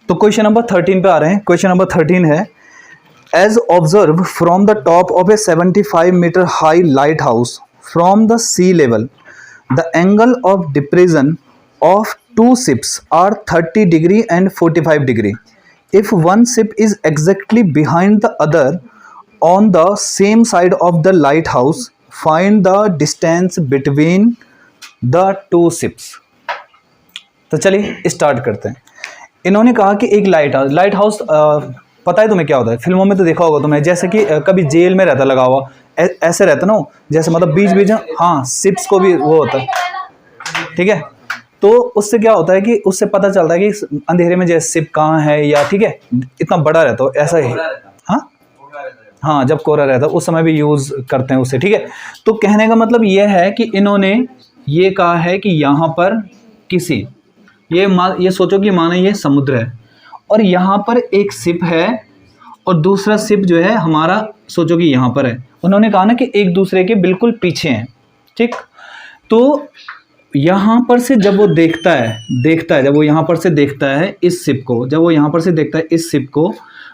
तो question number 13 पे आ रहे हैं। क्वेश्चन नंबर 13 है, as observe from the top of a 75 metre high lighthouse from the sea level the angle of depression of two ships are 30 degree and 45 degree. If one ship is exactly behind the other on the same side of the lighthouse, find the distance between the two ships. तो चलिए start करते हैं। इन्होंने कहा कि एक light house पता है तुम्हें क्या होता है? फिल्मों में तो देखा होगा तुम्हें, जैसे कि कभी जेल में रहता लगा हुआ, ऐसे रहता ना, जैसे मतलब बीच बीच में, हाँ, शिप्स को भी वो होता है, ठीक है। तो उससे क्या होता है कि उससे पता चलता है कि अंधेरे में जैसे शिप कहाँ है, या ठीक है इतना बड़ा रहता हो ऐसा ही, हाँ जब कोहरा रहता है उस समय भी यूज़ करते हैं उससे, ठीक है। तो कहने का मतलब ये है कि इन्होंने ये कहा है कि यहाँ पर किसी ये सोचो कि मानो ये समुद्र है और यहाँ पर एक शिप है और दूसरा शिप जो है हमारा सोचो कि यहाँ पर है। उन्होंने कहा ना कि एक दूसरे के बिल्कुल पीछे हैं, ठीक। तो यहाँ पर से जब वो देखता है जब वो यहाँ पर से देखता है इस शिप को, जब वो यहाँ पर से देखता है इस शिप को,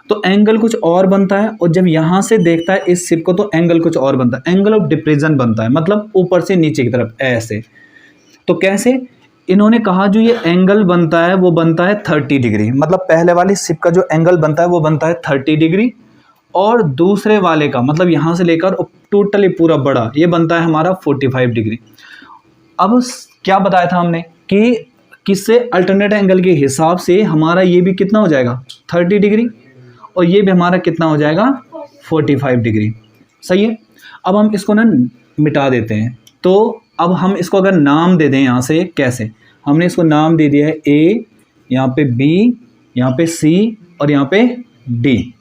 तो एंगल कुछ और बनता है, और जब यहाँ से देखता है इस शिप को तो एंगल कुछ और बनता है, एंगल ऑफ डिप्रेशन बनता है, मतलब ऊपर से नीचे की तरफ ऐसे। तो कैसे? इन्होंने कहा जो ये एंगल बनता है वो बनता है 30 डिग्री, मतलब पहले वाली शिप का जो एंगल बनता है वो बनता है 30 डिग्री, और दूसरे वाले का मतलब यहाँ से लेकर टोटली पूरा बड़ा ये बनता है हमारा 45 डिग्री। अब क्या बताया था हमने कि किससे अल्टरनेट एंगल के हिसाब से हमारा ये भी कितना हो जाएगा 30 डिग्री, और ये भी हमारा कितना हो जाएगा 45 डिग्री, सही है। अब हम इसको ना मिटा देते हैं। तो अब हम इसको अगर नाम दे दें यहाँ से, कैसे? हमने इसको नाम दे दिया है ए, यहाँ पे बी, यहाँ पे सी और यहाँ पे डी।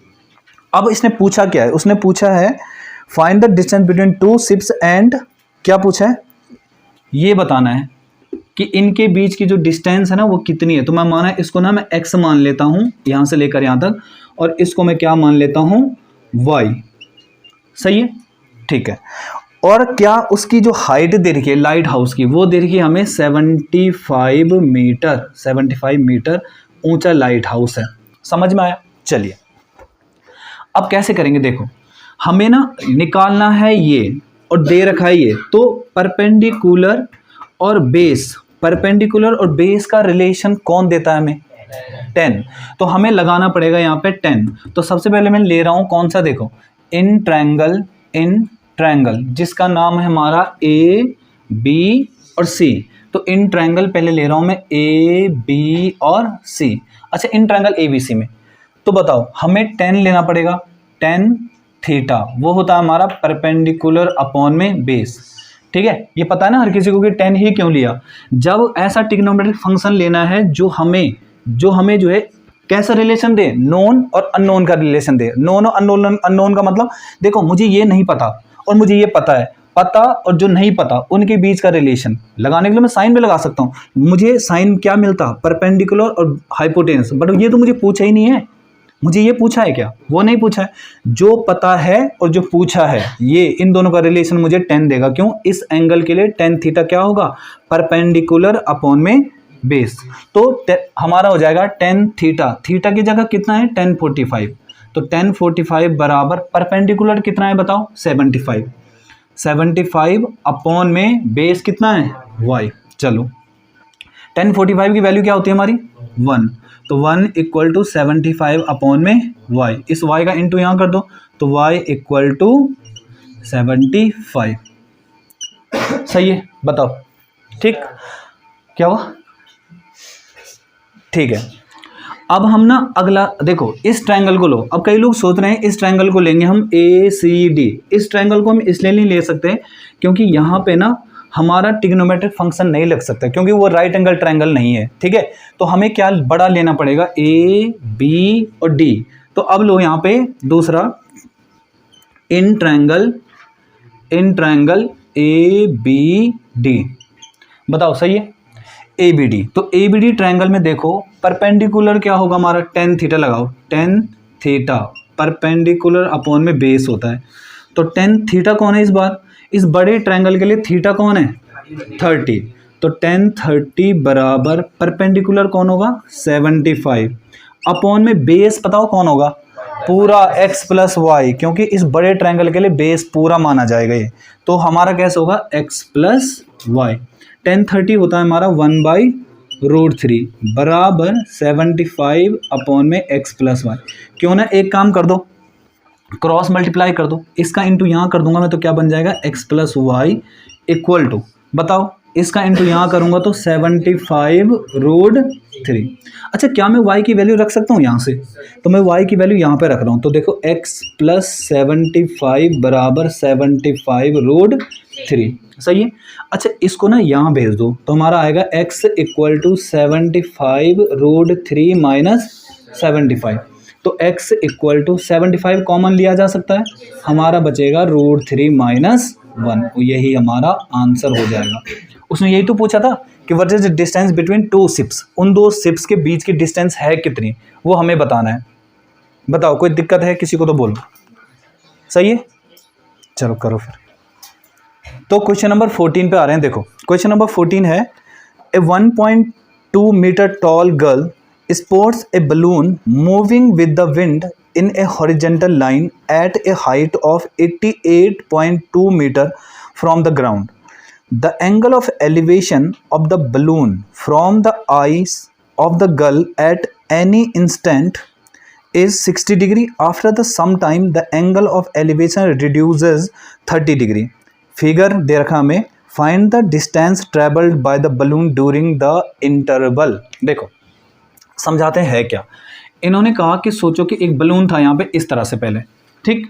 अब इसने पूछा क्या है? उसने पूछा है find the distance between two ships and, क्या पूछा है? ये बताना है कि इनके बीच की जो डिस्टेंस है ना वो कितनी है। तो मैं माना इसको ना मैं x मान लेता हूँ यहाँ से लेकर यहाँ तक, और इसको मैं क्या मान लेता हूँ y, सही है, ठीक है। और क्या उसकी जो हाइट दे रखी है लाइट हाउस की, वो दे रखी है हमें 75 मीटर ऊंचा लाइट हाउस है। समझ में आया? चलिए अब कैसे करेंगे, देखो हमें ना निकालना है ये, और दे रखा है ये, तो परपेंडिकुलर और बेस का रिलेशन कौन देता है हमें? 10। तो हमें लगाना पड़ेगा यहाँ पे 10। तो सबसे पहले मैं ले रहा हूँ कौन सा, देखो इन ट्रायंगल जिसका नाम है हमारा ए बी और सी। तो इन ट्रायंगल पहले ले रहा हूँ मैं ए बी और सी। अच्छा, इन ट्रायंगल ए बी सी में तो बताओ हमें 10 लेना पड़ेगा, 10 थीटा, वो होता है हमारा परपेंडिकुलर अपॉन में बेस, ठीक है। ये पता है ना हर किसी को कि 10 ही क्यों लिया। जब ऐसा ट्रिग्नोमेट्रिक फंक्शन लेना है जो हमें जो है कैसा रिलेशन दे, नोन और अननोन का रिलेशन दे। नोन और अननोन का मतलब देखो मुझे ये नहीं पता और मुझे ये पता है, पता और जो नहीं पता उनके बीच का रिलेशन लगाने के लिए मैं साइन भी लगा सकता हूँ। मुझे साइन क्या मिलता? परपेंडिकुलर और हाइपोटेनस। बट ये तो मुझे पूछा ही नहीं है। मुझे ये पूछा है क्या? वो नहीं पूछा है। जो पता है और जो पूछा है ये इन दोनों का रिलेशन मुझे 10 देगा। क्यों? इस एंगल के लिए tan थीटा क्या होगा? परपेंडिकुलर अपॉन में बेस। तो हमारा हो जाएगा tan थीटा, थीटा की जगह कितना है? tan 45। तो tan 45 बराबर परपेंडिकुलर कितना है बताओ? 75 अपॉन में बेस कितना है? y। चलो tan 45 की वैल्यू क्या होती है हमारी? 1। तो 1 इक्वल टू 75 अपॉन में y। इस y का इंटू यहाँ कर दो तो y इक्वल टू 75। सही है, बताओ ठीक क्या हुआ? ठीक है। अब हम ना अगला देखो इस ट्रायंगल को लो। अब कई लोग सोच रहे हैं इस ट्रायंगल को लेंगे हम ACD। इस ट्रायंगल को हम इसलिए नहीं ले सकते क्योंकि यहाँ पे ना हमारा ट्रिग्नोमेट्रिक फंक्शन नहीं लग सकता, क्योंकि वो राइट एंगल ट्रायंगल नहीं है, ठीक है। तो हमें क्या बड़ा लेना पड़ेगा? A, B और D। तो अब लो यहाँ पे दूसरा इन ट्रायंगल ABD। बताओ सही है? ABD। तो ABD ट्रायंगल में देखो परपेंडिकुलर क्या होगा हमारा? tan थीटा लगाओ, tan थीटा परपेंडिकुलर अपॉन में बेस होता है। तो tan थीटा कौन है इस बार? इस बड़े ट्रायंगल के लिए थीटा कौन है? 30। तो tan 30 बराबर परपेंडिकुलर कौन होगा? 75 अपॉन में बेस बताओ कौन होगा, पूरा x प्लस वाई, क्योंकि इस बड़े ट्रायंगल के लिए बेस पूरा माना जाएगा ये, तो हमारा कैसे होगा x प्लस वाई। 1030 होता है हमारा 1/√3 बराबर 75 अपॉन में x प्लस वाई। क्यों ना एक काम कर दो, क्रॉस मल्टीप्लाई कर दो, इसका इंटू यहाँ कर दूंगा मैं तो क्या बन जाएगा x plus y equal to, बताओ इसका इंटू यहाँ करूंगा तो 75√3। अच्छा क्या मैं y की वैल्यू रख सकता हूँ यहाँ से, तो मैं y की वैल्यू यहाँ पे रख रहा हूँ, तो देखो x प्लस 75 बराबर 75√3, सही है। अच्छा इसको ना यहाँ भेज दो तो हमारा आएगा x इक्वल टू 75√3 माइनस 75, तो x इक्वल टू 75 कॉमन लिया जा सकता है, हमारा बचेगा √3 माइनस 1, यही हमारा आंसर हो जाएगा। उसने यही तो पूछा था कि what is the distance between two ships, उन दो शिप्स के बीच की डिस्टेंस है कितनी, वो हमें बताना है। बताओ कोई दिक्कत है किसी को तो बोलो, सही है, चलो करो फिर। तो क्वेश्चन नंबर 14 पे आ रहे हैं, देखो क्वेश्चन नंबर 14 है, a 1.2 metre tall girl sports a balloon moving with the wind in a horizontal line at a height of 88.2 meter from the ground. The angle of elevation of the balloon from the eyes of the girl at any instant is 60 degree. After the some time the angle of elevation reduces 30 degree. Figure दे रखा हमें, find the distance traveled by the balloon during the interval। देखो समझाते हैं क्या, इन्होंने कहा कि सोचो कि एक बलून था यहाँ पे इस तरह से पहले, ठीक,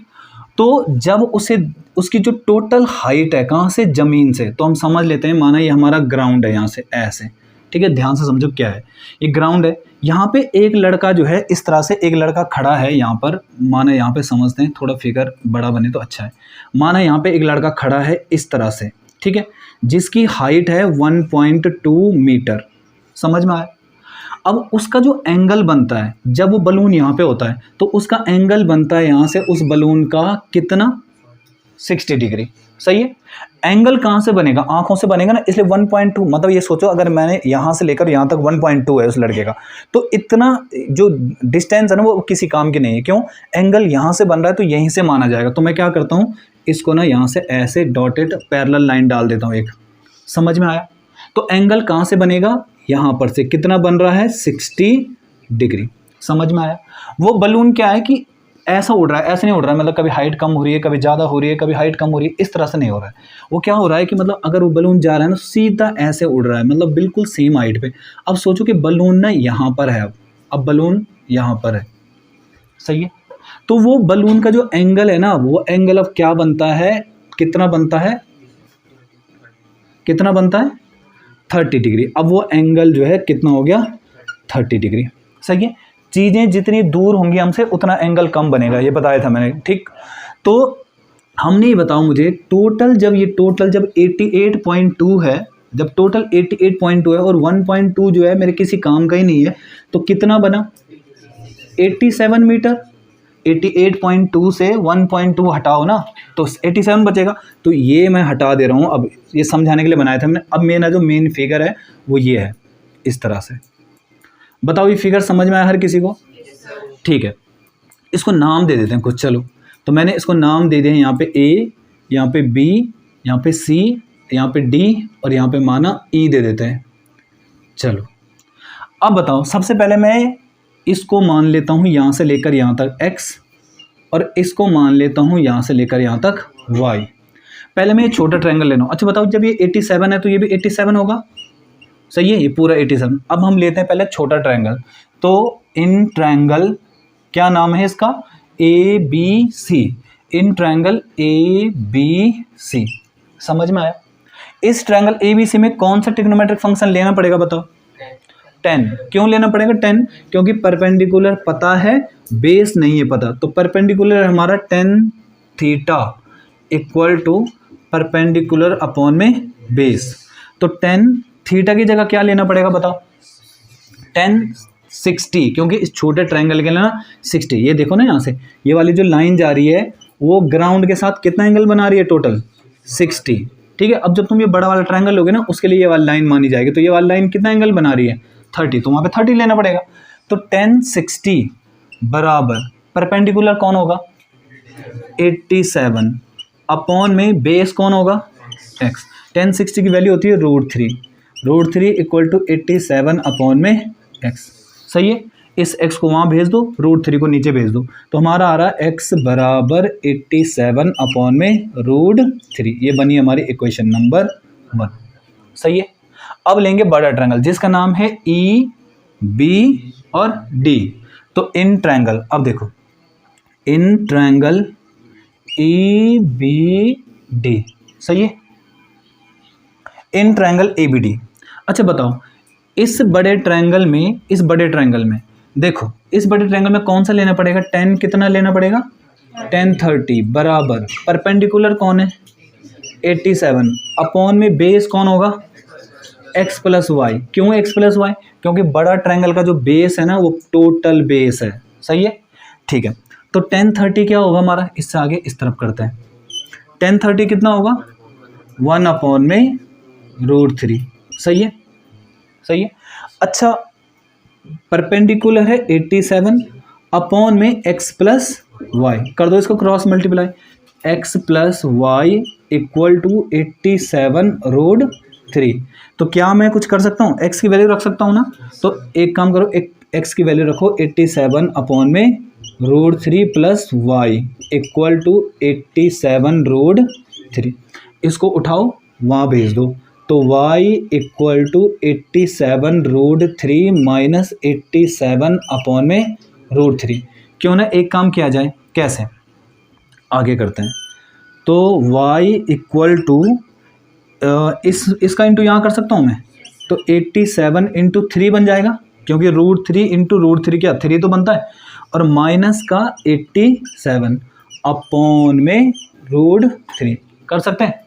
तो जब उसे उसकी जो टोटल हाइट है कहाँ से, ज़मीन से, तो हम समझ लेते हैं माना ये हमारा ग्राउंड है यहाँ से ऐसे, ठीक है, ध्यान से समझो क्या है, ये ग्राउंड है, यहाँ पे एक लड़का जो है इस तरह से एक लड़का खड़ा है यहाँ पर, माना यहाँ पे समझते हैं थोड़ा फिगर बड़ा बने तो अच्छा है, माना यहाँ पे एक लड़का खड़ा है इस तरह से, ठीक है, जिसकी हाइट है 1.2 मीटर, समझ में आया। अब उसका जो एंगल बनता है जब वो बलून यहाँ पे होता है तो उसका एंगल बनता है यहाँ से उस बलून का कितना, 60 डिग्री, सही है। एंगल कहाँ से बनेगा, आंखों से बनेगा ना, इसलिए 1.2 मतलब ये सोचो अगर मैंने यहाँ से लेकर यहाँ तक 1.2 है उस लड़के का, तो इतना जो डिस्टेंस है ना वो किसी काम की नहीं है, क्यों, एंगल यहाँ से बन रहा है तो यहीं से माना जाएगा। तो मैं क्या करता हूँ, इसको ना यहाँ से ऐसे डॉटेड पैरेलल लाइन डाल देता हूँ एक, समझ में आया। तो एंगल कहाँ से बनेगा, यहाँ पर से कितना बन रहा है, 60 डिग्री, समझ में आया। वो बलून क्या है कि ऐसा उड़ रहा है, ऐसे नहीं उड़ रहा है, मतलब कभी हाइट कम हो रही है, कभी ज़्यादा हो रही है, कभी हाइट कम हो रही है, इस तरह से नहीं हो रहा है। वो क्या हो रहा है कि मतलब अगर वो बलून जा रहा है ना सीधा ऐसे उड़ रहा है, मतलब बिल्कुल सेम हाइट पे। अब सोचो कि बलून ना यहाँ पर है, अब बलून यहाँ पर है, सही है, तो वो बलून का जो एंगल है ना वो एंगल अब क्या बनता है, कितना बनता है, कितना बनता है, 30 डिग्री। अब वो एंगल जो है कितना हो गया, 30 डिग्री, सही है। चीज़ें जितनी दूर होंगी हमसे उतना एंगल कम बनेगा, ये बताया था मैंने, ठीक। तो हमने ये बताओ मुझे टोटल जब 88.2 है, जब टोटल 88.2 है और 1.2 जो है मेरे किसी काम का ही नहीं है, तो कितना बना, 87 मीटर। 88.2 से 1.2 हटाओ ना तो 87 बचेगा, तो ये मैं हटा दे रहा हूँ, अब ये समझाने के लिए बनाया था मैंने। अब मेरा जो मेन फिगर है वो ये है, इस तरह से। बताओ ये फिगर समझ में आया हर किसी को, ठीक है। इसको नाम दे देते हैं कुछ, चलो, तो मैंने इसको नाम दे दिया यहाँ पे A, यहाँ पे B, यहाँ पे C, यहाँ पे D और यहाँ पे माना E दे देते हैं। चलो अब बताओ, सबसे पहले मैं इसको मान लेता हूँ यहाँ से लेकर यहाँ तक x और इसको मान लेता हूँ यहाँ से लेकर यहाँ तक y। पहले मैं ये छोटा ट्रायंगल लेना हूँ। अच्छा बताओ, जब ये 87 है तो ये भी 87 होगा, सही है, ये पूरा 87। अब हम लेते हैं पहले छोटा ट्रायंगल, तो इन ट्रायंगल क्या नाम है इसका, ABC, इन ट्रायंगल ABC, समझ में आया। इस ट्रायंगल ABC में कौन सा ट्रिग्नोमेट्रिक फंक्शन लेना पड़ेगा बताओ, 10। क्यों लेना पड़ेगा 10, क्योंकि परपेंडिकुलर पता है, बेस नहीं है पता। तो परपेंडिकुलर हमारा tan theta equal to perpendicular upon में बेस, तो tan थीटा की जगह क्या लेना पड़ेगा बताओ, tan 60, क्योंकि इस छोटे ट्रायंगल के लिए ना 60। ये देखो ना यहाँ से ये वाली जो लाइन जा रही है वो ग्राउंड के साथ कितना एंगल बना रही है, टोटल 60, ठीक है। अब जब तुम ये बड़ा वाला ट्रायंगल लोगे ना उसके लिए ये वाली लाइन मानी जाएगी, तो ये वाली लाइन कितना एंगल बना रही है, 30, तो वहाँ पे 30 लेना पड़ेगा। तो 1060 बराबर परपेंडिकुलर कौन होगा 87 अपॉन में बेस कौन होगा x। 1060 की वैल्यू होती है √3 इक्वल टू 87 अपॉन में x। सही है, इस x को वहाँ भेज दो, √3 को नीचे भेज दो, तो हमारा आ रहा है x बराबर 87 अपॉन में √3। ये बनी हमारी इक्वेशन नंबर 1। सही है, अब लेंगे बड़ा ट्रायंगल जिसका नाम है ई बी और डी। तो इन ट्रायंगल, अब देखो in triangle E B D, सही है, in triangle A B D. अच्छा बताओ, इस बड़े ट्रायंगल में देखो, इस बड़े ट्रायंगल में कौन सा लेना पड़ेगा, 10 कितना लेना पड़ेगा 1030 बराबर परपेंडिकुलर कौन है 87 अपॉन में बेस कौन होगा x प्लस वाई। क्यों x प्लस वाई, क्योंकि बड़ा ट्रायंगल का जो बेस है ना वो टोटल बेस है। सही है, ठीक है, तो 1030 क्या होगा हमारा, इससे आगे इस तरफ करते हैं, 1030 कितना होगा 1 अपॉन में √3। सही है, सही है। अच्छा परपेंडिकुलर है 87 अपॉन में x प्लस वाई, कर दो इसको cross multiply, x plus y equal to 87 √3। तो क्या मैं कुछ कर सकता हूँ, x की वैल्यू रख सकता हूँ ना, तो एक काम करो, एक x की वैल्यू रखो 87 अपॉन में √3 प्लस वाई इक्वल टू 87 √3। इसको उठाओ वहाँ भेज दो, तो y equal to 87 √3 minus 87 upon में √3। क्यों ना एक काम किया जाए, कैसे आगे करते हैं, तो y इक्वल टू इसका इंटू यहाँ कर सकता हूँ मैं, तो 87 इंटू 3 बन जाएगा, क्योंकि √3 इंटू √3 क्या 3 तो बनता है, और माइनस का 87 अपॉन में √3 कर सकते हैं।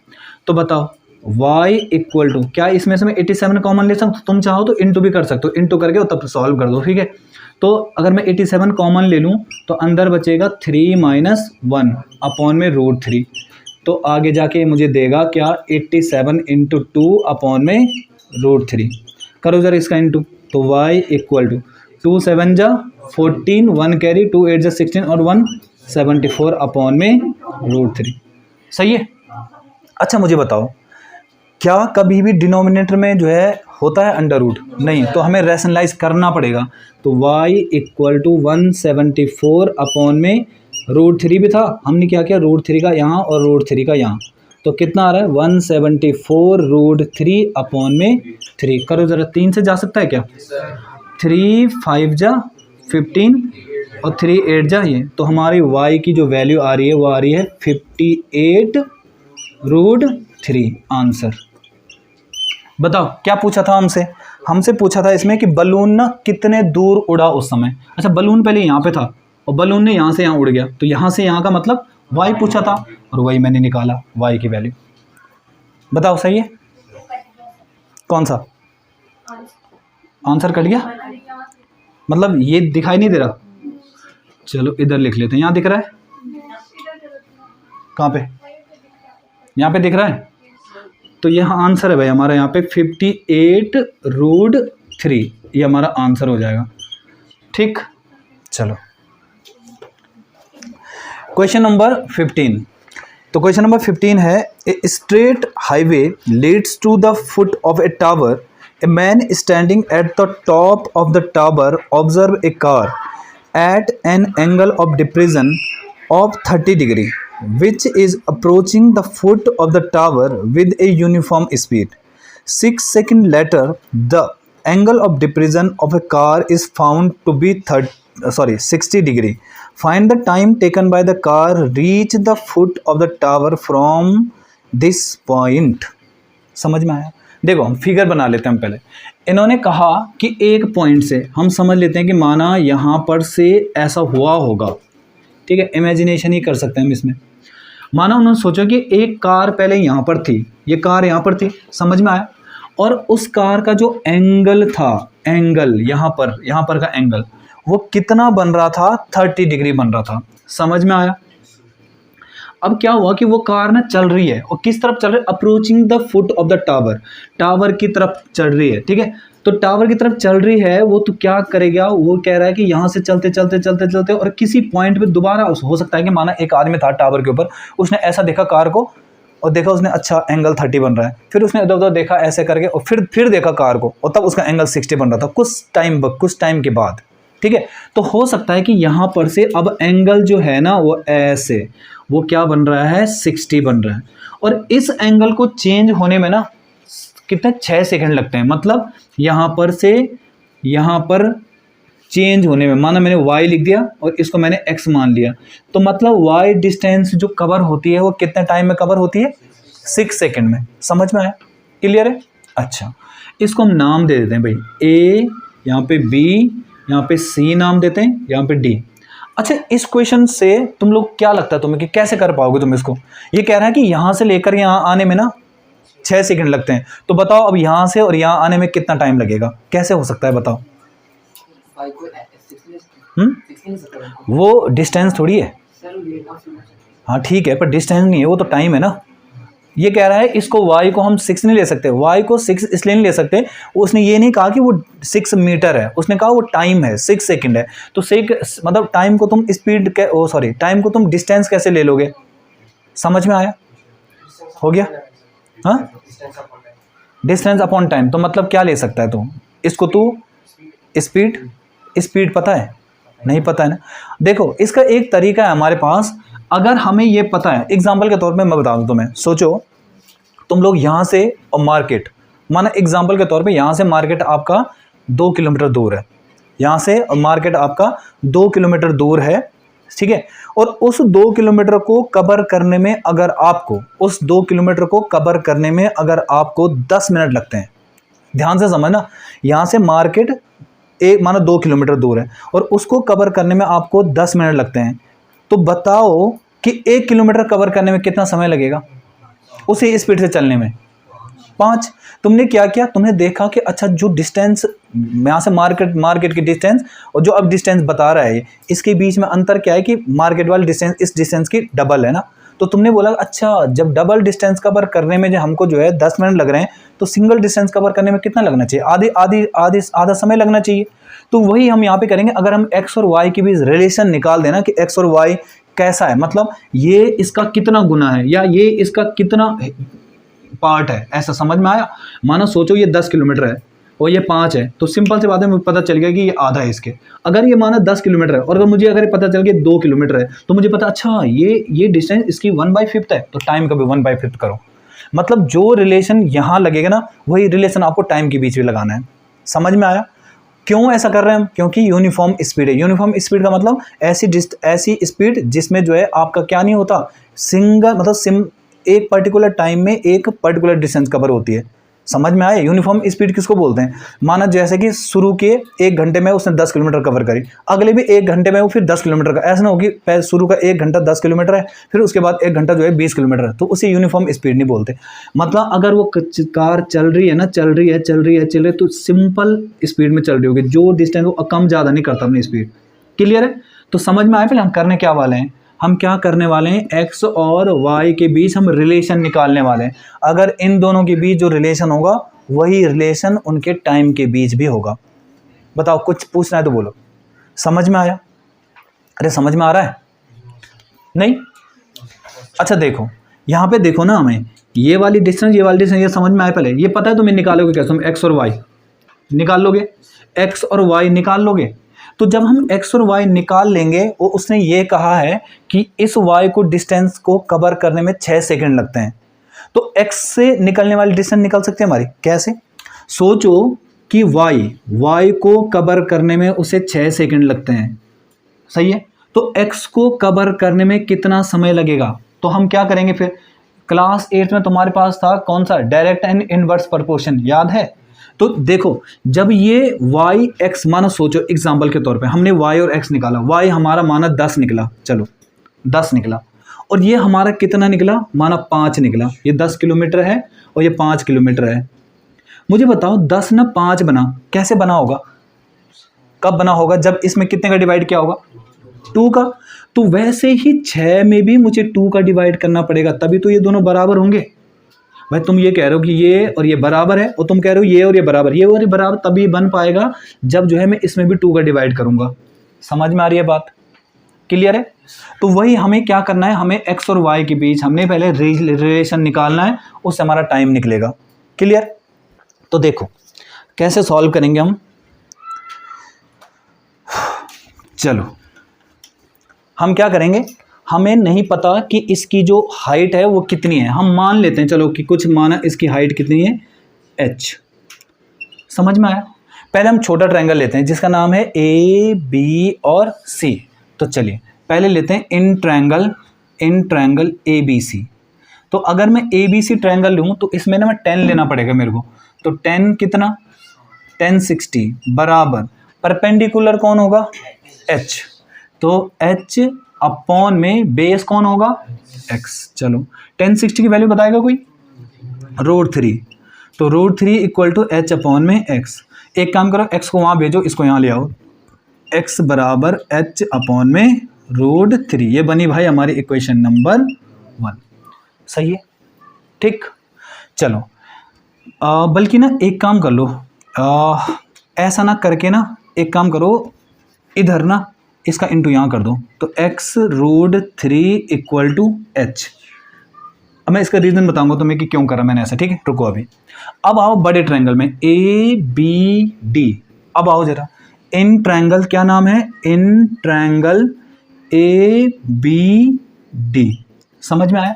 तो बताओ y इक्वल टू, क्या इसमें से मैं 87 कॉमन ले सकता हूँ, तुम चाहो तो इंटू भी कर सकते हो, इंटू करके तब सॉल्व कर दो। ठीक है, तो अगर मैं 87 कॉमन ले लूँ तो अंदर बचेगा 3 माइनस 1 अपॉन में √3, तो आगे जाके मुझे देगा क्या 87 इंटू 2 अपॉन में √3। करो ज़रा इसका इंटू, तो y इक्वल टू 2 7 जा 14, 1 कैरी, 2 8 जा 16 और 1 74 अपॉन में √3। सही है। अच्छा मुझे बताओ, क्या कभी भी डिनोमिनेटर में जो है होता है अंडर रूट, नहीं, तो हमें रैशनलाइज करना पड़ेगा, तो y इक्वल टू 174 अपॉन में √3 भी था, हमने क्या किया √3 का यहाँ और √3 का यहाँ, तो कितना आ रहा है 174 √3 अपॉन में 3। करो ज़रा, 3 से जा सकता है क्या, 3 5 जा 15 और 3 8 जा ये, तो हमारी y की जो वैल्यू आ रही है वो आ रही है 58 √3 आंसर। बताओ क्या पूछा था हमसे पूछा था इसमें कि बलून ना कितने दूर उड़ा उस समय। अच्छा बलून पहले यहाँ पे था और बलून ने यहाँ से यहाँ उड़ गया, तो यहाँ से यहाँ का मतलब y पूछा था और वही मैंने निकाला y की वैल्यू। बताओ सही है, कौन सा आंसर कट गया, मतलब ये दिखाई नहीं दे रहा, चलो इधर लिख लेते हैं, यहाँ दिख रहा है, कहाँ पे, यहाँ पे दिख रहा है, तो यह आंसर है भाई हमारा, यहाँ पे 58 √3 ये हमारा आंसर हो जाएगा। ठीक, चलो क्वेश्चन नंबर 15। तो क्वेश्चन नंबर 15 है, a straight highway leads to the foot of a tower, a man standing at the top of the tower observe a car at an angle of depression of 30 degree which is approaching the foot of the tower with a uniform speed. 6 seconds later the angle of depression of a car is found to be 60 degree. Find the time taken by the car reach the foot of the tower from this point. समझ में आया? देखो हम figure बना लेते हैं। हम पहले इन्होंने कहा कि एक पॉइंट से हम समझ लेते हैं कि माना यहाँ पर से ऐसा हुआ होगा, ठीक है, इमेजिनेशन ही कर सकते हैं हम इसमें। माना उन्होंने सोचा कि एक कार पहले यहाँ पर थी, ये कार यहाँ पर थी, समझ में आया, और उस कार का जो एंगल था, एंगल यहाँ पर का एंगल वो कितना बन रहा था, 30 डिग्री बन रहा था, समझ में आया। अब क्या हुआ कि वो कार ना चल रही है, और किस तरफ चल रही है, approaching the foot of the tower, tower की तरफ चल रही है, ठीक है। तो टावर की तरफ चल रही है वो, तो क्या करेगा, वो कह रहा है कि यहाँ से चलते चलते चलते चलते और किसी पॉइंट पे दोबारा हो सकता है कि माना एक आदमी था टावर के ऊपर, उसने ऐसा देखा कार को और देखा उसने अच्छा एंगल 30 बन रहा है, फिर उसने इधर उधर देखा ऐसे करके और फिर देखा कार को और तब उसका एंगल 60 बन रहा था कुछ टाइम के बाद। ठीक है, तो हो सकता है कि यहाँ पर से अब एंगल जो है ना वो ऐसे वो क्या बन रहा है 60 बन रहा है, और इस एंगल को चेंज होने में ना कितने 6 सेकंड लगते हैं। मतलब यहाँ पर से यहाँ पर चेंज होने में, माना मैंने y लिख दिया और इसको मैंने x मान लिया, तो मतलब y डिस्टेंस जो कवर होती है वो कितने टाइम में कवर होती है 6 सेकंड में। समझ में आया, क्लियर है। अच्छा, इसको हम नाम दे देते हैं भाई a, यहाँ पे b, यहाँ पे c नाम देते हैं, यहाँ पे d। अच्छा, इस क्वेश्चन से तुम लोग क्या लगता है तुम्हें कि कैसे कर पाओगे तुम इसको। ये कह रहा है कि यहाँ से लेकर यहाँ आने में ना 6 सेकंड लगते हैं, तो बताओ अब यहाँ से और यहाँ आने में कितना टाइम लगेगा, कैसे हो सकता है बताओ। वो डिस्टेंस थोड़ी है। हाँ ठीक है, पर डिस्टेंस नहीं है, वो तो टाइम है ना। ये कह रहा है इसको y को हम 6 नहीं ले सकते, y को 6 इसलिए नहीं ले सकते, उसने ये नहीं कहा कि वो 6 मीटर है, उसने कहा वो टाइम है 6 सेकंड है। तो 6 मतलब टाइम को तुम स्पीड टाइम को तुम डिस्टेंस कैसे ले लोगे। समझ में आया, हो गया। हाँ, डिस्टेंस अपॉन टाइम, तो मतलब क्या ले सकता है तू इसको, तू स्पीड पता है, नहीं पता है ना। देखो इसका एक तरीका है हमारे पास, अगर हमें ये पता है, एग्जाम्पल के तौर पे मैं बता दूं तुम्हें। सोचो तुम लोग यहाँ से और मार्केट, माना एग्जाम्पल के तौर पे यहाँ से मार्केट आपका 2 किलोमीटर दूर है, यहाँ से और मार्केट आपका 2 किलोमीटर दूर है, ठीक है। और उस 2 किलोमीटर को कवर करने में अगर आपको उस 2 किलोमीटर को कवर करने में अगर आपको 10 मिनट लगते हैं, ध्यान से समझना, यहाँ से मार्केट एक मानो 2 किलोमीटर दूर है और उसको कवर करने में आपको 10 मिनट लगते हैं, तो बताओ कि 1 किलोमीटर कवर करने में कितना समय लगेगा उसी स्पीड से चलने में। 5। तुमने क्या किया, तुमने देखा कि अच्छा जो डिस्टेंस यहाँ से मार्केट की डिस्टेंस और जो अब डिस्टेंस बता रहा है इसके बीच में अंतर क्या है कि मार्केट वाली डिस्टेंस इस डिस्टेंस की डबल है ना। तो तुमने बोला अच्छा जब डबल डिस्टेंस कवर करने में जो हमको जो है 10 मिनट लग रहे हैं, तो सिंगल डिस्टेंस कवर करने में कितना लगना चाहिए, आधा समय लगना चाहिए। तो वही हम यहाँ पे करेंगे। अगर हम x और y की भी रिलेशन निकाल देना कि x और y कैसा है, मतलब ये इसका कितना गुना है या ये इसका कितना पार्ट है, ऐसा समझ में आया। मानो सोचो ये 10 किलोमीटर है और ये 5 है, तो सिंपल सी बात है मुझे पता चल गया कि ये आधा है इसके। अगर ये माना 10 किलोमीटर है और अगर पता चल गया 2 किलोमीटर है, तो मुझे पता अच्छा ये डिस्टेंस इसकी 1/5 है, तो टाइम का भी 1/5 करो। मतलब जो रिलेशन यहाँ लगेगा ना वही रिलेशन आपको टाइम के बीच में लगाना है। समझ में आया क्यों ऐसा कर रहे हैं हम, क्योंकि यूनिफॉर्म स्पीड है। यूनिफॉर्म स्पीड का मतलब ऐसी स्पीड जिसमें जो है आपका क्या नहीं होता, सिंगल मतलब एक पर्टिकुलर टाइम में एक पर्टिकुलर डिस्टेंस कवर होती है। समझ में आया। यूनिफॉर्म स्पीड किसको बोलते हैं, माना जैसे कि शुरू के 1 घंटे में उसने 10 किलोमीटर कवर करी, अगले भी 1 घंटे में वो फिर 10 किलोमीटर का, ऐसा ना होगी शुरू का 1 घंटा 10 किलोमीटर है फिर उसके बाद 1 घंटा जो है 20 किलोमीटर है, तो उसे यूनिफॉर्म स्पीड नहीं बोलते। मतलब अगर वो कार चल रही है ना, चल रही है तो सिंपल स्पीड में चल रही होगी, जो डिस्टेंस वो कम ज़्यादा नहीं करता अपनी स्पीड। क्लियर है। तो समझ में आया। पहले हम करने क्या वाले हैं, हम क्या करने वाले हैं, x और y के बीच हम रिलेशन निकालने वाले हैं। अगर इन दोनों के बीच जो रिलेशन होगा वही रिलेशन उनके टाइम के बीच भी होगा। बताओ कुछ पूछना है तो बोलो। समझ में आया। अरे समझ में आ रहा है नहीं। अच्छा देखो यहाँ पे देखो ना, हमें ये वाली डिस्टेंस ये समझ में आया। पहले ये पता है तुम्हें निकालोगे कैसे, तुम x और y निकाल लोगे, x और y निकाल लोगे। तो जब हम x और y निकाल लेंगे, वो उसने ये कहा है कि इस y को डिस्टेंस को कवर करने में 6 सेकंड लगते हैं, तो x से निकलने वाली डिस्टेंस निकल सकते हैं हमारी। कैसे, सोचो कि y को कवर करने में उसे 6 सेकंड लगते हैं, सही है। तो x को कवर करने में कितना समय लगेगा, तो हम क्या करेंगे फिर, क्लास 8 में तुम्हारे पास था कौन सा, डायरेक्ट एंड इनवर्स प्रोपोर्शन, याद है। तो देखो जब ये y x माना, सोचो एग्जाम्पल के तौर पे हमने y और x निकाला, y हमारा माना 10 निकला, चलो 10 निकला, और ये हमारा कितना निकला, माना 5 निकला। ये 10 किलोमीटर है और ये 5 किलोमीटर है। मुझे बताओ 10 ना 5 बना, कैसे बना होगा, कब बना होगा, जब इसमें कितने का डिवाइड किया होगा, 2 का। तो वैसे ही 6 में भी मुझे 2 का डिवाइड करना पड़ेगा, तभी तो ये दोनों बराबर होंगे। भाई तुम ये कह रहे हो कि ये और ये बराबर है, और तुम कह रहे हो ये और ये बराबर, ये और ये बराबर तभी बन पाएगा जब जो है मैं इसमें भी 2 का डिवाइड करूंगा। समझ में आ रही है बात? क्लियर है? तो वही हमें क्या करना है, हमें x और y के बीच हमने पहले रिलेशन निकालना है, उससे हमारा टाइम निकलेगा। क्लियर? तो देखो कैसे सॉल्व करेंगे हम। चलो हम क्या करेंगे, हमें नहीं पता कि इसकी जो हाइट है वो कितनी है, हम मान लेते हैं चलो कि कुछ माना इसकी हाइट कितनी है, h। समझ में आया? पहले हम छोटा ट्रायंगल लेते हैं जिसका नाम है ए बी और सी। तो चलिए पहले लेते हैं इन ट्रायंगल ए बी सी। तो अगर मैं ए बी सी ट्रायंगल लूँ तो इसमें ना मैं 10 लेना पड़ेगा मेरे को। तो 10 कितना, 10 60 बराबर परपेंडिकुलर कौन होगा, h। तो h अपॉन में बेस कौन होगा, x। चलो 10 60 की वैल्यू बताएगा कोई, √3। तो √3 इक्वल टू h अपॉन में x। एक काम करो, x को वहाँ भेजो, इसको यहाँ ले आओ, x बराबर h अपॉन में √3। ये बनी भाई हमारी इक्वेशन नंबर 1। सही है? ठीक। चलो बल्कि ना एक काम कर लो, ऐसा ना करके ना एक काम करो, इधर ना इसका इंटू यहाँ कर दो, तो x √3 इक्वल टू h। अब मैं इसका रीज़न बताऊंगा तुम्हें कि क्यों करा मैंने ऐसा। ठीक है, रुको अभी। अब आओ बड़े ट्रायंगल में ए बी डी। अब आओ जरा, इन ट्रायंगल क्या नाम है, in triangle A B D. समझ में आया?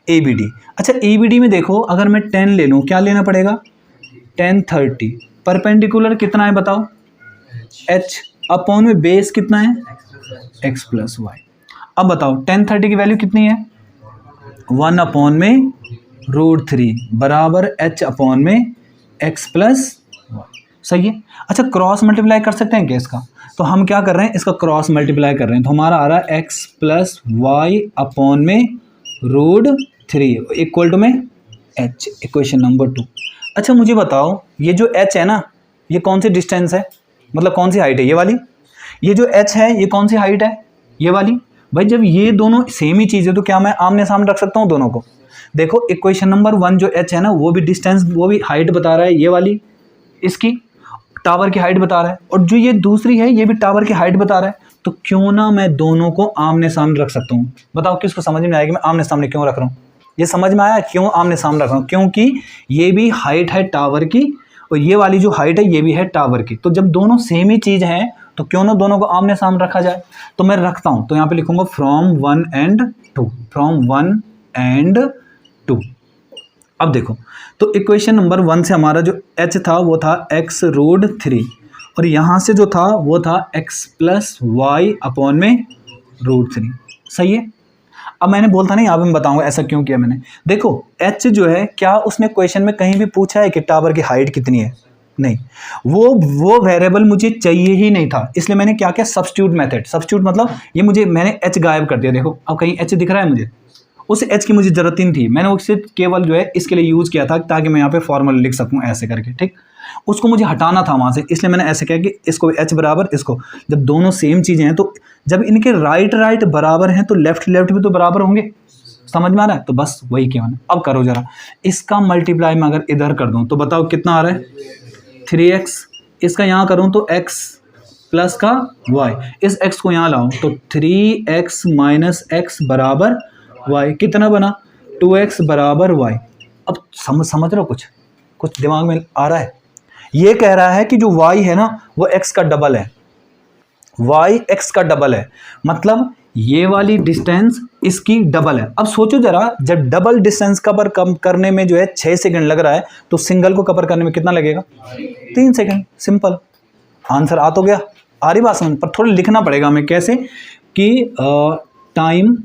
A B D. अच्छा ए बी डी में देखो, अगर मैं 10 ले लूँ, क्या लेना पड़ेगा, 10 30। परपेंडिकुलर कितना है बताओ, h अपॉन में बेस कितना है, x प्लस वाई। अब बताओ 10 30 की वैल्यू कितनी है, 1 अपॉन में √3 बराबर h अपॉन में x प्लस वाई। सही है? अच्छा क्रॉस मल्टीप्लाई कर सकते हैं क्या इसका? तो हम क्या कर रहे हैं, इसका क्रॉस मल्टीप्लाई कर रहे हैं, तो हमारा आ रहा है x प्लस वाई अपॉन में √3 इक्वल टू में h। Equation number 2। अच्छा मुझे बताओ, ये जो h है ना, ये कौन सी डिस्टेंस है, मतलब कौन सी हाइट है, ये वाली। ये जो h है ये कौन सी हाइट है, ये वाली। भाई जब ये दोनों सेम ही चीज़ है तो क्या मैं आमने सामने रख सकता हूँ दोनों को? देखो इक्वेशन नंबर 1 जो h है ना, वो भी डिस्टेंस, वो भी हाइट बता रहा है, ये वाली इसकी टावर की हाइट बता रहा है, और जो ये दूसरी है ये भी टावर की हाइट बता रहा है। तो क्यों ना मैं दोनों को आमने सामने रख सकता हूँ? बताओ किसको समझ में आएगी मैं आमने सामने क्यों रख रहा हूँ? ये समझ में आया क्यों आमने सामने रख रहा हूँ? क्योंकि ये भी हाइट है टावर की, और ये वाली जो हाइट है ये भी है टावर की। तो जब दोनों सेम ही चीज़ हैं तो क्यों ना दोनों को आमने सामने रखा जाए। तो मैं रखता हूँ, तो यहाँ पे लिखूंगा फ्रॉम 1 and 2, फ्रॉम 1 and 2। अब देखो, तो इक्वेशन नंबर 1 से हमारा जो h था वो था x √3, और यहाँ से जो था वो था x प्लस वाई अपॉन में √3। सही है? अब मैंने बोलता नहीं, यहाँ पे मैं बताऊंगा ऐसा क्यों किया मैंने। देखो h जो है, क्या उसने क्वेश्चन में कहीं भी पूछा है कि टावर की हाइट कितनी है? नहीं, वो वेरिएबल मुझे चाहिए ही नहीं था, इसलिए मैंने क्या किया, सब्स्टिट्यूट मेथड। सब्स्टिट्यूट मतलब ये मुझे, मैंने h गायब कर दिया। देखो अब कहीं h दिख रहा है मुझे, उस h की मुझे ज़रूरत ही नहीं थी, मैंने उसे केवल जो है इसके लिए यूज़ किया था ताकि मैं यहाँ पे फॉर्मूला लिख सकूँ ऐसे करके। ठीक, उसको मुझे हटाना था वहाँ से, इसलिए मैंने ऐसे किया कि इसको h बराबर इसको, जब दोनों सेम चीज़ें हैं तो जब इनके राइट बराबर हैं तो लेफ्ट भी तो बराबर होंगे। समझ में आ रहा है? तो बस वही किया मैंने। अब करो जरा, इसका मल्टीप्लाई मैं अगर इधर कर दूँ तो बताओ कितना आ रहा है, 3x। इसका यहाँ करूँ तो x प्लस का y, इस x को यहाँ लाऊं तो 3x माइनस x बराबर y। कितना बना, 2x बराबर y। अब समझ रहे हो, कुछ दिमाग में आ रहा है? ये कह रहा है कि जो y है ना वो x का डबल है, y x का डबल है, मतलब ये वाली डिस्टेंस इसकी डबल है। अब सोचो जरा, जब डबल डिस्टेंस कवर कम करने में जो है 6 सेकंड लग रहा है, तो सिंगल को कवर करने में कितना लगेगा, 3 सेकंड। सिंपल आंसर आ तो गया। आ रही बात समझ? पर थोड़ा लिखना पड़ेगा हमें, कैसे कि टाइम,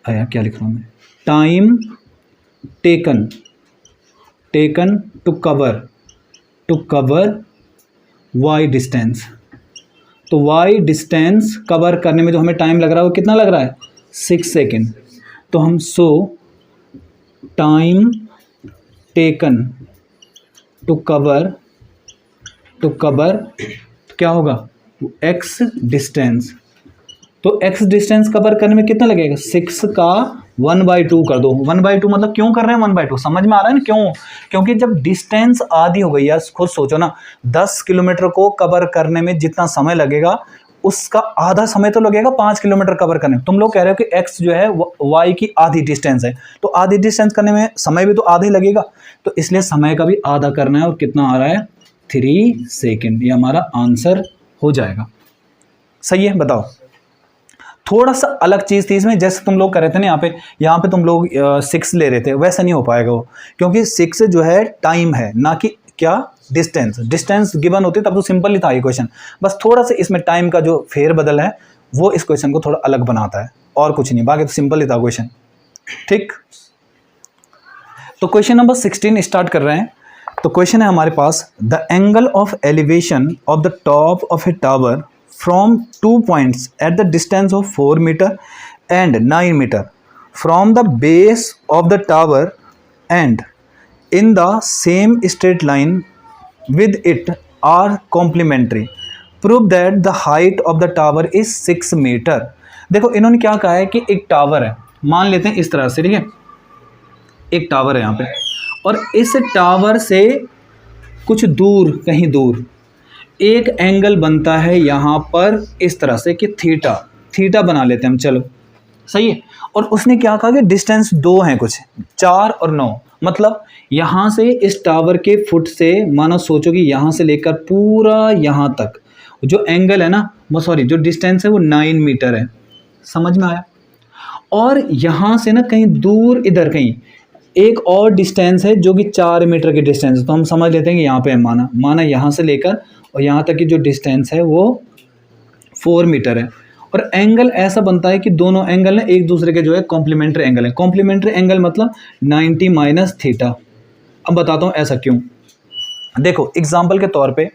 क्या लिख रहा हूँ मैं, time taken to cover y distance. तो y डिस्टेंस कवर करने में जो हमें टाइम लग रहा है वो कितना लग रहा है, 6 सेकेंड। तो हम टाइम टेकन टू कवर क्या होगा, x डिस्टेंस तो x डिस्टेंस कवर करने में कितना लगेगा, 6 का 1/2 कर दो। 1/2 मतलब क्यों कर रहे हैं 1/2, समझ में आ रहा है ना क्यों? क्योंकि जब डिस्टेंस आधी हो गई यार, खुद सोचो ना, 10 किलोमीटर को कवर करने में जितना समय लगेगा उसका आधा समय तो लगेगा 5 किलोमीटर कवर करने में। तुम लोग कह रहे हो कि x जो है y की आधी डिस्टेंस है, तो आधी डिस्टेंस करने में समय भी तो आधा ही लगेगा, तो इसलिए समय का भी आधा करना है। और कितना आ रहा है, 3 सेकेंड, ये हमारा आंसर हो जाएगा। सही है, बताओ। थोड़ा सा अलग चीज़ थी इसमें, जैसे तुम लोग कर रहे थे ना यहाँ पे तुम लोग 6 ले रहे थे, वैसा नहीं हो पाएगा वो, क्योंकि 6 जो है टाइम है, ना कि क्या डिस्टेंस गिवन होती तब तो सिंपल ही था ये क्वेश्चन। बस थोड़ा सा इसमें टाइम का जो फेर बदल है वो इस क्वेश्चन को थोड़ा अलग बनाता है, और कुछ नहीं, बाकी तो सिंपल ही था क्वेश्चन। ठीक, तो क्वेश्चन नंबर 16 स्टार्ट कर रहे हैं। तो क्वेश्चन है हमारे पास, the angle of elevation of the top of a tower from 2 points at the distance of 4 meter and 9 meter from the base of the tower and in the same straight line with it are complementary. Prove that the height of the tower is 6 meter. देखो इन्होंने क्या कहा है कि एक tower है, मान लेते हैं इस तरह से, ठीक है, एक टावर है यहाँ पे, और इस टावर से कुछ दूर, कहीं दूर एक एंगल बनता है यहाँ पर इस तरह से कि थीटा बना लेते हैं हम, चलो सही है। और उसने क्या कहा कि डिस्टेंस 2 है, कुछ 4 और 9, मतलब यहाँ से इस टावर के फुट से, मानो सोचो कि यहाँ से लेकर पूरा यहाँ तक जो एंगल है ना, वो सॉरी जो डिस्टेंस है वो 9 मीटर है, समझ में आया। और यहाँ से ना कहीं दूर इधर कहीं एक और डिस्टेंस है जो कि 4 मीटर की डिस्टेंस है, तो हम समझ लेते हैं कि यहाँ पे माना यहाँ से लेकर और यहाँ तक की जो डिस्टेंस है वो 4 मीटर है। और एंगल ऐसा बनता है कि दोनों एंगल ना एक दूसरे के जो है कॉम्प्लीमेंट्री एंगल है। कॉम्प्लीमेंट्री एंगल मतलब 90 माइनस थीटा। अब बताता हूँ ऐसा क्यों। देखो एग्जाम्पल के तौर पे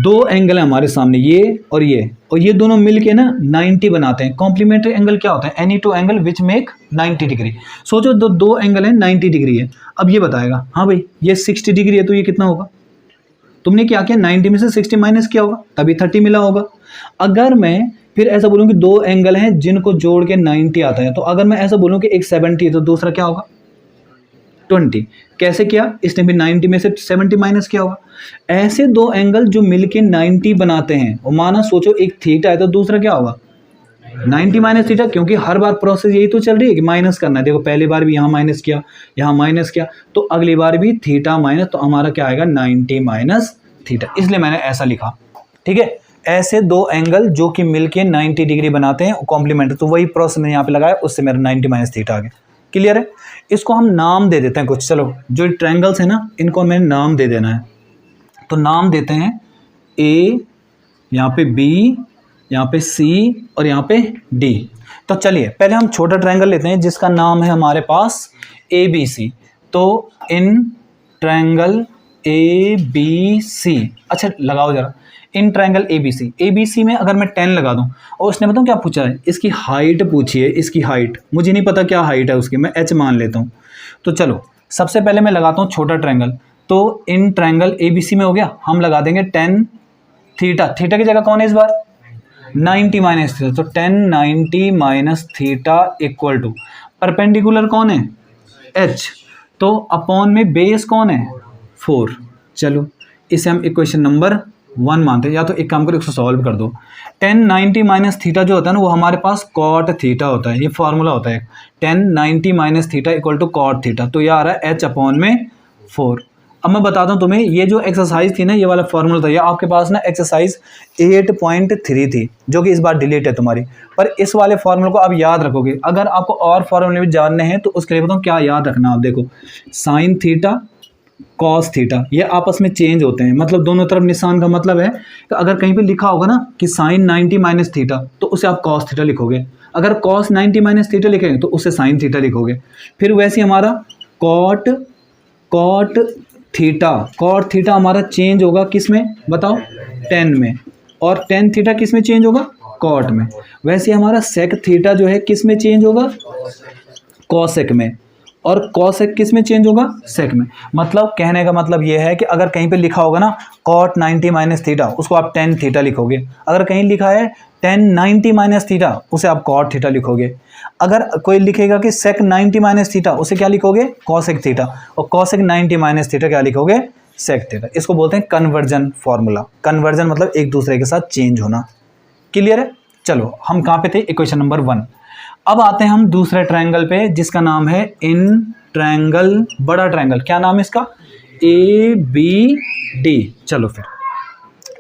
2 एंगल है हमारे सामने, ये और ये दोनों मिलके ना 90 बनाते हैं। कॉम्प्लीमेंट्री एंगल क्या होता है, any two angle which make 90 degree. सोचो दो एंगल है 90 डिग्री है, अब ये बताएगा हाँ भाई ये 60 डिग्री है, तो ये कितना होगा, तुमने क्या किया 90 में से 60 माइनस किया होगा तभी 30 मिला होगा। अगर मैं फिर ऐसा बोलूँ कि 2 एंगल हैं जिनको जोड़ के 90 आता है, तो अगर मैं ऐसा बोलूँ कि एक 70 है तो दूसरा क्या होगा 20। कैसे किया, इसने भी 90 में से 70 माइनस किया होगा। ऐसे 2 एंगल जो मिलके 90 बनाते हैं, और माना सोचो एक थीटा है तो दूसरा क्या होगा 90 माइनस थीटा, क्योंकि हर बार प्रोसेस यही तो चल रही है कि माइनस करना है। देखो पहली बार भी यहाँ माइनस किया, यहाँ माइनस किया, तो अगली बार भी थीटा माइनस, तो हमारा क्या आएगा 90 माइनस थीटा, इसलिए मैंने ऐसा लिखा। ठीक है, ऐसे 2 एंगल जो कि मिलके 90 डिग्री बनाते हैं कॉम्प्लीमेंट्री, तो वही प्रोसेस मैंने यहाँ पे लगाया, उससे मेरा 90 माइनस थीटा आ गया। क्लियर है, इसको हम नाम दे देते हैं कुछ। चलो जो ट्रायंगल्स है ना इनको हमें नाम दे देना है, तो नाम देते हैं ए, यहाँ पे बी, यहाँ पे सी और यहाँ पे डी। तो चलिए पहले हम छोटा ट्रायंगल लेते हैं जिसका नाम है हमारे पास ए बी सी। तो इन ट्रायंगल ए बी सी, अच्छा लगाओ जरा, इन ट्रायंगल ए बी सी में अगर मैं 10 लगा दूं, और उसने बताऊं क्या पूछा है, इसकी हाइट पूछी है, इसकी हाइट मुझे नहीं पता क्या हाइट है उसकी, मैं h मान लेता हूं। तो चलो सबसे पहले मैं लगाता हूं छोटा ट्रायंगल, तो इन ट्रायंगल ए बी सी में हो गया, हम लगा देंगे 10 थीटा, थीटा की जगह कौन है इस बार 90 माइनस थीटा, तो 10 90 minus theta equal to perpendicular कौन है h, तो अपॉन में बेस कौन है 4। चलो इसे हम इक्वेशन नंबर 1 मानते हैं, या तो एक काम करो इसको सॉल्व कर दो। 10 90 माइनस थीटा जो होता है ना वो हमारे पास कॉट थीटा होता है, ये फॉर्मूला होता है 10 90 minus theta equal to cot theta, तो ये आ रहा है h अपॉन में 4। अब मैं बताता हूँ तुम्हें, ये जो एक्सरसाइज थी ना, ये वाला फॉर्मूला था, ये आपके पास ना एक्सरसाइज 8.3 थी जो कि इस बार डिलीट है तुम्हारी, पर इस वाले फॉर्मूले को आप याद रखोगे। अगर आपको और फॉर्मूले भी जानने हैं तो उसके लिए बताऊँ क्या याद रखना। आप देखो साइन थीटा कॉस थीटा ये आपस में चेंज होते हैं, मतलब दोनों तरफ निशान का मतलब है कि अगर कहीं पे लिखा होगा ना कि साइन 90 माइनस थीटा तो उसे आप कॉस थीटा लिखोगे, अगर कॉस 90 माइनस थीटा लिखेंगे तो उसे साइन थीटा लिखोगे। फिर वैसे हमारा कॉट थीटा हमारा चेंज होगा किस में बताओ 10 में, और 10 थीटा किस में चेंज होगा कॉट में। वैसे हमारा सेक थीटा जो है किस में चेंज होगा कॉसेक में, और कॉसेक किस में चेंज होगा, सेक में। मतलब कहने का मतलब ये है कि अगर कहीं पे लिखा होगा ना cot 90 माइनस थीटा, उसको आप tan थीटा लिखोगे। अगर कहीं लिखा है tan 90 माइनस थीटा, उसे आप cot थीटा लिखोगे। अगर कोई लिखेगा कि sec 90 माइनस थीटा, उसे क्या लिखोगे, cosec थीटा। और cosec 90 माइनस थीटा क्या लिखोगे, sec थीटा। इसको बोलते हैं कन्वर्जन फॉर्मूला। कन्वर्जन मतलब एक दूसरे के साथ चेंज होना। क्लियर है। चलो हम कहाँ पे थे, इक्वेशन नंबर 1। अब आते हैं हम दूसरे ट्रायंगल पे जिसका नाम है इन ट्रायंगल, बड़ा ट्रायंगल। क्या नाम है इसका, ABD। चलो फिर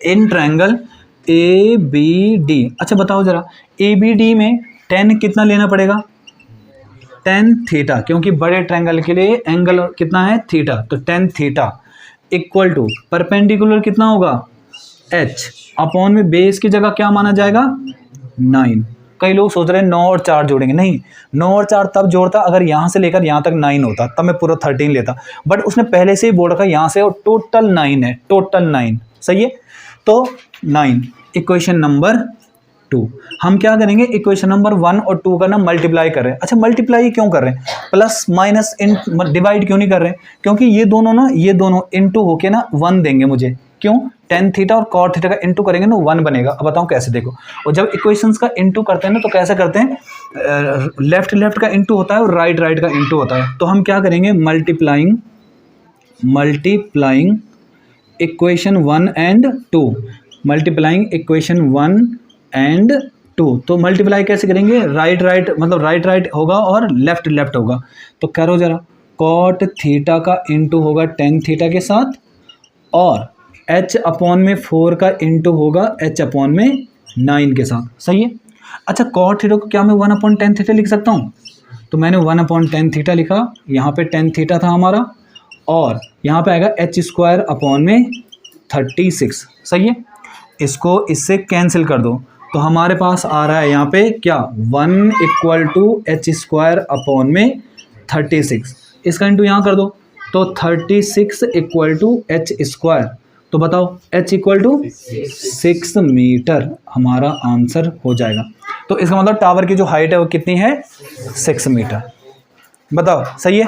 इन ट्रायंगल ABD। अच्छा बताओ जरा, ABD में tan कितना लेना पड़ेगा, tan थीटा, क्योंकि बड़े ट्रायंगल के लिए एंगल कितना है, थीटा। तो tan theta equal to perpendicular कितना होगा, h अपॉन में बेस की जगह क्या माना जाएगा, 9। कई लोग सोच रहे हैं 9 और 4 जोड़ेंगे, नहीं, 9 और 4 तब जोड़ता अगर यहाँ से लेकर यहाँ तक 9 होता, तब मैं पूरा 13 लेता। बट उसने पहले से ही बोल रखा यहाँ से और टोटल 9 है, टोटल 9। सही है। तो 9 इक्वेशन नंबर 2। हम क्या करेंगे, इक्वेशन नंबर 1 और 2 का ना मल्टीप्लाई कर रहे हैं। अच्छा मल्टीप्लाई क्यों कर रहे हैं, प्लस माइनस इन डिवाइड क्यों नहीं कर रहे हैं, क्योंकि ये दोनों इनटू होके ना 1 देंगे मुझे। क्यों, tan थीटा और cot थीटा का इनटू करेंगे ना 1 बनेगा। अब बताओ कैसे, देखो। और जब इक्वेशंस का इनटू करते हैं ना तो कैसे करते हैं, लेफ्ट का इनटू होता है और राइट का इनटू होता है। तो हम क्या करेंगे, multiplying equation 1 and 2, multiplying equation 1 and 2। तो मल्टीप्लाई कैसे करेंगे, राइट मतलब राइट होगा और लेफ्ट होगा। तो करो जरा, cot थीटा का इनटू होगा tan थीटा के साथ, और h अपॉन में 4 का इंटू होगा h अपॉन में 9 के साथ। सही है। अच्छा cot थीटा को क्या मैं 1 अपॉन tan थीटा लिख सकता हूँ, तो मैंने 1 अपॉन tan थीटा लिखा, यहाँ पे tan थीटा था हमारा, और यहाँ पे आएगा h स्क्वायर अपॉन में 36। सही है। इसको इससे कैंसिल कर दो तो हमारे पास आ रहा है यहाँ पे क्या, 1 equal to h square upon में 36। इसका इंटू यहाँ कर दो तो 36 इक्वल टू h स्क्वायर। तो बताओ h इक्वल टू 6 मीटर हमारा आंसर हो जाएगा। तो इसका मतलब टावर की जो हाइट है वो कितनी है, 6 मीटर। बताओ सही है।